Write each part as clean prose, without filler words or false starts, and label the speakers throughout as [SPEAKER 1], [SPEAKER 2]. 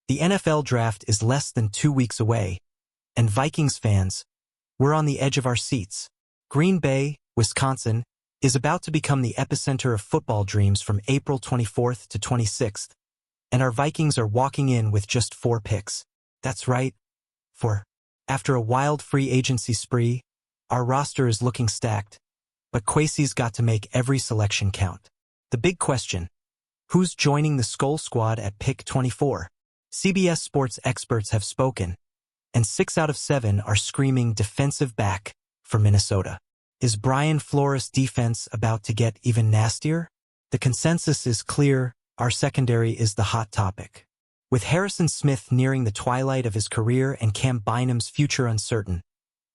[SPEAKER 1] The NFL draft is less than 2 weeks away, and Vikings fans, we're on the edge of our seats. Green Bay, Wisconsin, is about to become the epicenter of football dreams from April 24th to 26th, and our Vikings are walking in with just 4 picks. That's right, 4. After a wild free agency spree, our roster is looking stacked, but Kwesi's got to make every selection count. The big question: who's joining the Skol squad at pick 24? CBS Sports experts have spoken, and 6 out of 7 are screaming defensive back for Minnesota. Is Brian Flores' defense about to get even nastier? The consensus is clear: our secondary is the hot topic. With Harrison Smith nearing the twilight of his career and Cam Bynum's future uncertain,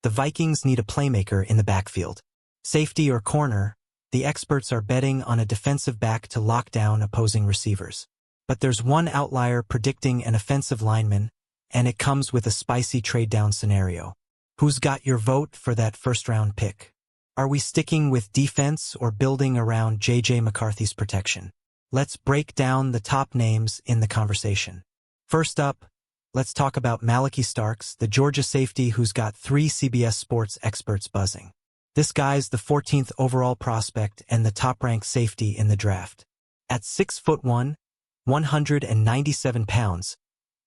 [SPEAKER 1] the Vikings need a playmaker in the backfield. Safety or corner, the experts are betting on a defensive back to lock down opposing receivers. But there's one outlier predicting an offensive lineman, and it comes with a spicy trade-down scenario. Who's got your vote for that first-round pick? Are we sticking with defense or building around J.J. McCarthy's protection? Let's break down the top names in the conversation. First up, let's talk about Malachi Starks, the Georgia safety who's got 3 CBS Sports experts buzzing. This guy's the 14th overall prospect and the top-ranked safety in the draft. At 6'1", 197 pounds,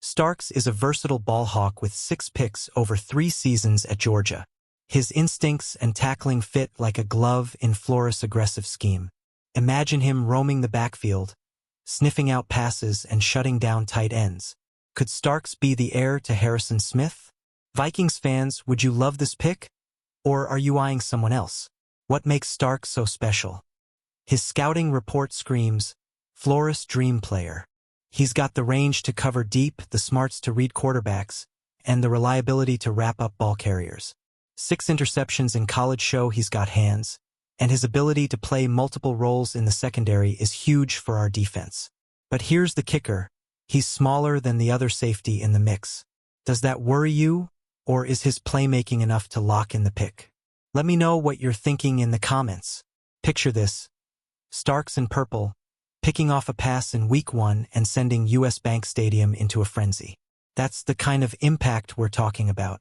[SPEAKER 1] Starks is a versatile ball hawk with 6 picks over 3 seasons at Georgia. His instincts and tackling fit like a glove in Flores' aggressive scheme. Imagine him roaming the backfield, sniffing out passes and shutting down tight ends. Could Starks be the heir to Harrison Smith? Vikings fans, would you love this pick? Or are you eyeing someone else? What makes Starks so special? His scouting report screams, Flores dream player. He's got the range to cover deep, the smarts to read quarterbacks, and the reliability to wrap up ball carriers. 6 interceptions in college show he's got hands, and his ability to play multiple roles in the secondary is huge for our defense. But here's the kicker: he's smaller than the other safety in the mix. Does that worry you, or is his playmaking enough to lock in the pick? Let me know what you're thinking in the comments. Picture this: Starks in purple, picking off a pass in week 1 and sending US Bank Stadium into a frenzy. That's the kind of impact we're talking about.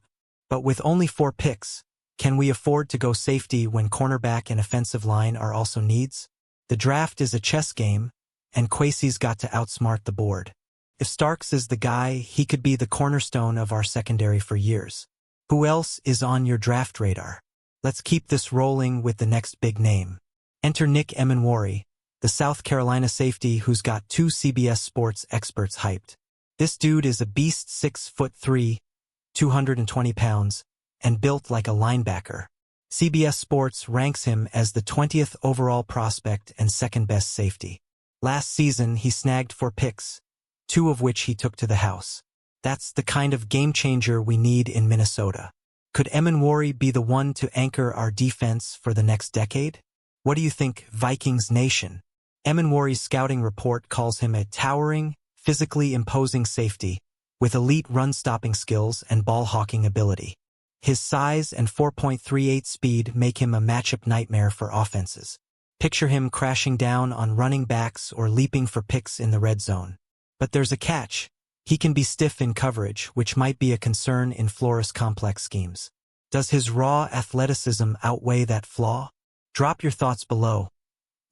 [SPEAKER 1] But with only 4 picks, can we afford to go safety when cornerback and offensive line are also needs? The draft is a chess game, and Kwesi's got to outsmart the board. If Starks is the guy, he could be the cornerstone of our secondary for years. Who else is on your draft radar? Let's keep this rolling with the next big name. Enter Nick Emenwari, the South Carolina safety who's got 2 CBS Sports experts hyped. This dude is a beast, 6'3", 220 pounds, and built like a linebacker. CBS Sports ranks him as the 20th overall prospect and second-best safety. Last season, he snagged 4 picks, 2 of which he took to the house. That's the kind of game-changer we need in Minnesota. Could Emenwari be the one to anchor our defense for the next decade? What do you think, Vikings Nation? Emenwari's scouting report calls him a towering, physically imposing safety with elite run-stopping skills and ball-hawking ability. His size and 4.38 speed make him a matchup nightmare for offenses. Picture him crashing down on running backs or leaping for picks in the red zone. But there's a catch: he can be stiff in coverage, which might be a concern in Flores' complex schemes. Does his raw athleticism outweigh that flaw? Drop your thoughts below.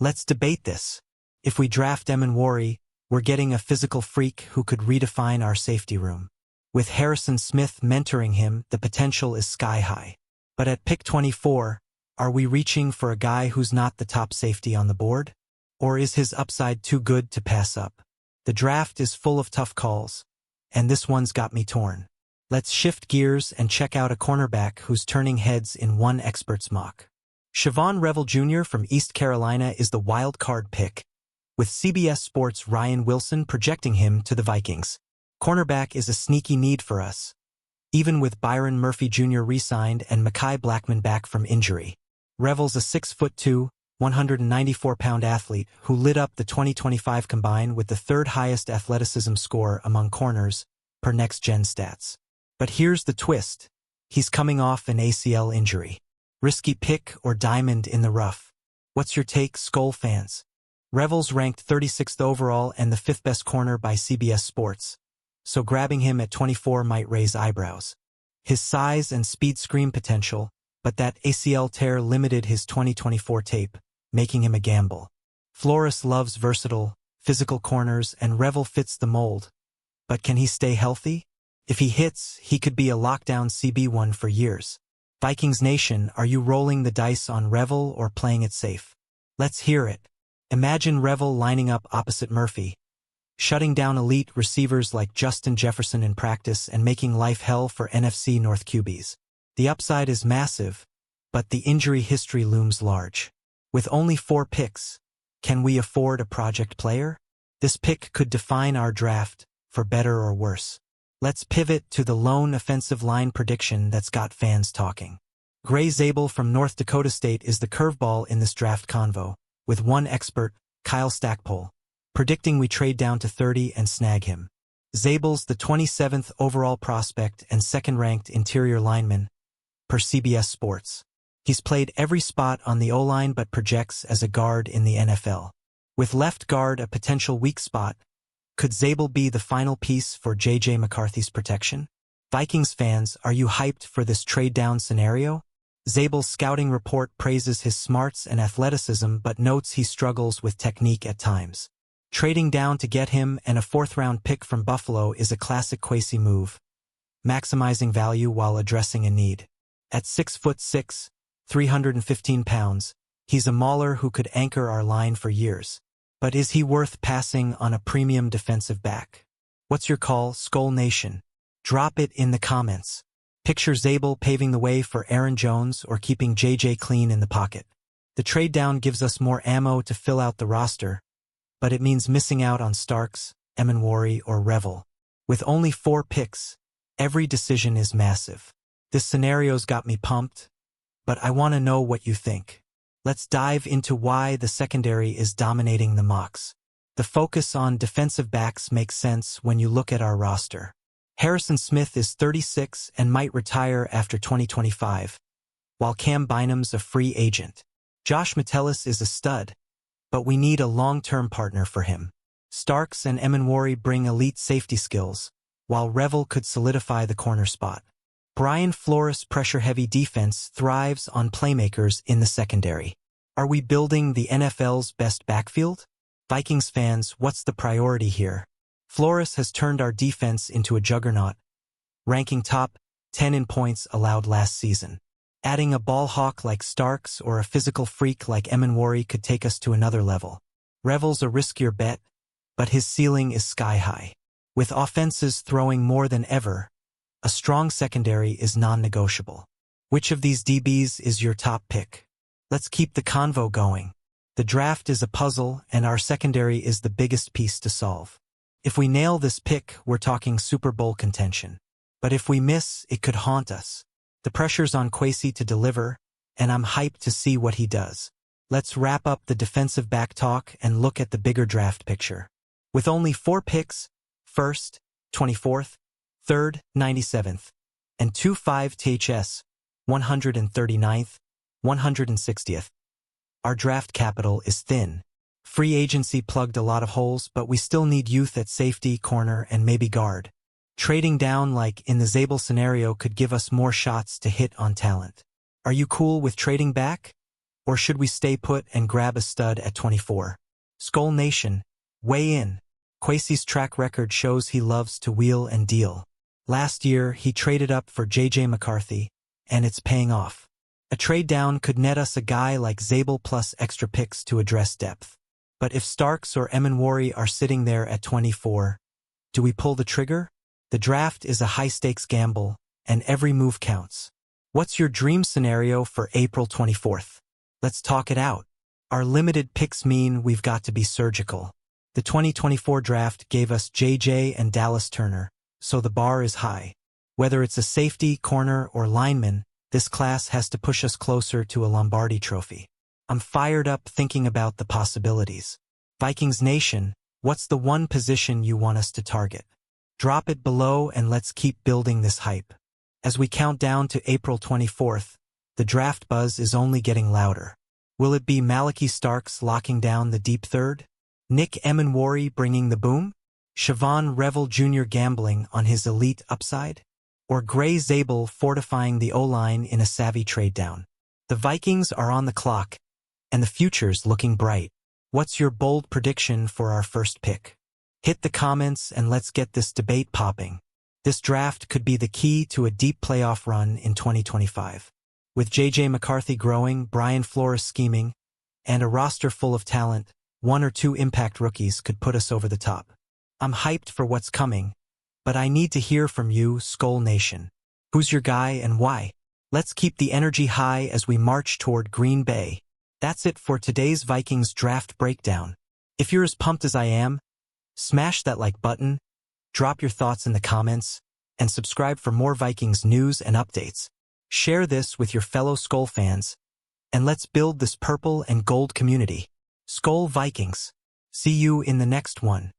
[SPEAKER 1] Let's debate this. If we draft Emenwari, we're getting a physical freak who could redefine our safety room. With Harrison Smith mentoring him, the potential is sky-high. But at pick 24, are we reaching for a guy who's not the top safety on the board? Or is his upside too good to pass up? The draft is full of tough calls, and this one's got me torn. Let's shift gears and check out a cornerback who's turning heads in one expert's mock. Siobhan Revel Jr. from East Carolina is the wild card pick, with CBS Sports' Ryan Wilson projecting him to the Vikings. Cornerback is a sneaky need for us, even with Byron Murphy Jr. re-signed and Mekhi Blackman back from injury. Revel's a 6'2", 194-pound athlete who lit up the 2025 Combine with the 3rd highest athleticism score among corners, per Next Gen Stats. But here's the twist: he's coming off an ACL injury. Risky pick or diamond in the rough? What's your take, Skol fans? Revel's ranked 36th overall and the 5th best corner by CBS Sports, so grabbing him at 24 might raise eyebrows. His size and speed scream potential, but that ACL tear limited his 2024 tape, making him a gamble. Flores loves versatile, physical corners, and Revel fits the mold. But can he stay healthy? If he hits, he could be a lockdown CB1 for years. Vikings Nation, are you rolling the dice on Revel or playing it safe? Let's hear it. Imagine Revel lining up opposite Murphy, shutting down elite receivers like Justin Jefferson in practice and making life hell for NFC North QBs. The upside is massive, but the injury history looms large. With only 4 picks, can we afford a project player? This pick could define our draft, for better or worse. Let's pivot to the lone offensive line prediction that's got fans talking. Gray Zabel from North Dakota State is the curveball in this draft convo, with one expert, Kyle Stackpole, predicting we trade down to 30 and snag him. Zabel's the 27th overall prospect and second-ranked interior lineman, per CBS Sports. He's played every spot on the O-line but projects as a guard in the NFL. With left guard a potential weak spot, could Zabel be the final piece for J.J. McCarthy's protection? Vikings fans, are you hyped for this trade-down scenario? Zabel's scouting report praises his smarts and athleticism but notes he struggles with technique at times. Trading down to get him and a 4th-round pick from Buffalo is a classic Kwesi move, maximizing value while addressing a need. At 6'6", 315 pounds, he's a mauler who could anchor our line for years. But is he worth passing on a premium defensive back? What's your call, Skol Nation? Drop it in the comments. Picture Zabel paving the way for Aaron Jones or keeping JJ clean in the pocket. The trade down gives us more ammo to fill out the roster, but it means missing out on Starks, Emenwari, or Revel. With only 4 picks, every decision is massive. This scenario's got me pumped, but I want to know what you think. Let's dive into why the secondary is dominating the mocks. The focus on defensive backs makes sense when you look at our roster. Harrison Smith is 36 and might retire after 2025, while Cam Bynum's a free agent. Josh Metellus is a stud, but we need a long-term partner for him. Starks and Emenwari bring elite safety skills, while Revel could solidify the corner spot. Brian Flores' pressure-heavy defense thrives on playmakers in the secondary. Are we building the NFL's best backfield? Vikings fans, what's the priority here? Flores has turned our defense into a juggernaut, ranking top 10 in points allowed last season. Adding a ball hawk like Starks or a physical freak like Emenwari could take us to another level. Revel's a riskier bet, but his ceiling is sky-high. With offenses throwing more than ever, a strong secondary is non-negotiable. Which of these DBs is your top pick? Let's keep the convo going. The draft is a puzzle, and our secondary is the biggest piece to solve. If we nail this pick, we're talking Super Bowl contention. But if we miss, it could haunt us. The pressure's on Kwesi to deliver, and I'm hyped to see what he does. Let's wrap up the defensive back talk and look at the bigger draft picture. With only 4 picks, 1st, 24th, 3rd, 97th, and 2-5 THS, 139th, 160th. Our draft capital is thin. Free agency plugged a lot of holes, but we still need youth at safety, corner, and maybe guard. Trading down like in the Zabel scenario could give us more shots to hit on talent. Are you cool with trading back? Or should we stay put and grab a stud at 24? Skol Nation, weigh in. Kwesi's track record shows he loves to wheel and deal. Last year, he traded up for J.J. McCarthy, and it's paying off. A trade down could net us a guy like Zabel plus extra picks to address depth. But if Starks or Emenwari are sitting there at 24, do we pull the trigger? The draft is a high-stakes gamble, and every move counts. What's your dream scenario for April 24th? Let's talk it out. Our limited picks mean we've got to be surgical. The 2024 draft gave us J.J. and Dallas Turner, so the bar is high. Whether it's a safety, corner, or lineman, this class has to push us closer to a Lombardi trophy. I'm fired up thinking about the possibilities. Vikings Nation, what's the one position you want us to target? Drop it below and let's keep building this hype. As we count down to April 24th, the draft buzz is only getting louder. Will it be Malachi Starks locking down the deep third? Nick Emenwari bringing the boom? Siobhan Revel Jr. gambling on his elite upside? Or Gray Zabel fortifying the O-line in a savvy trade down? The Vikings are on the clock, and the future's looking bright. What's your bold prediction for our first pick? Hit the comments and let's get this debate popping. This draft could be the key to a deep playoff run in 2025. With J.J. McCarthy growing, Brian Flores scheming, and a roster full of talent, 1 or 2 impact rookies could put us over the top. I'm hyped for what's coming, but I need to hear from you, Skol Nation. Who's your guy and why? Let's keep the energy high as we march toward Green Bay. That's it for today's Vikings draft breakdown. If you're as pumped as I am, smash that like button, drop your thoughts in the comments, and subscribe for more Vikings news and updates. Share this with your fellow Skol fans, and let's build this purple and gold community. Skol Vikings. See you in the next one.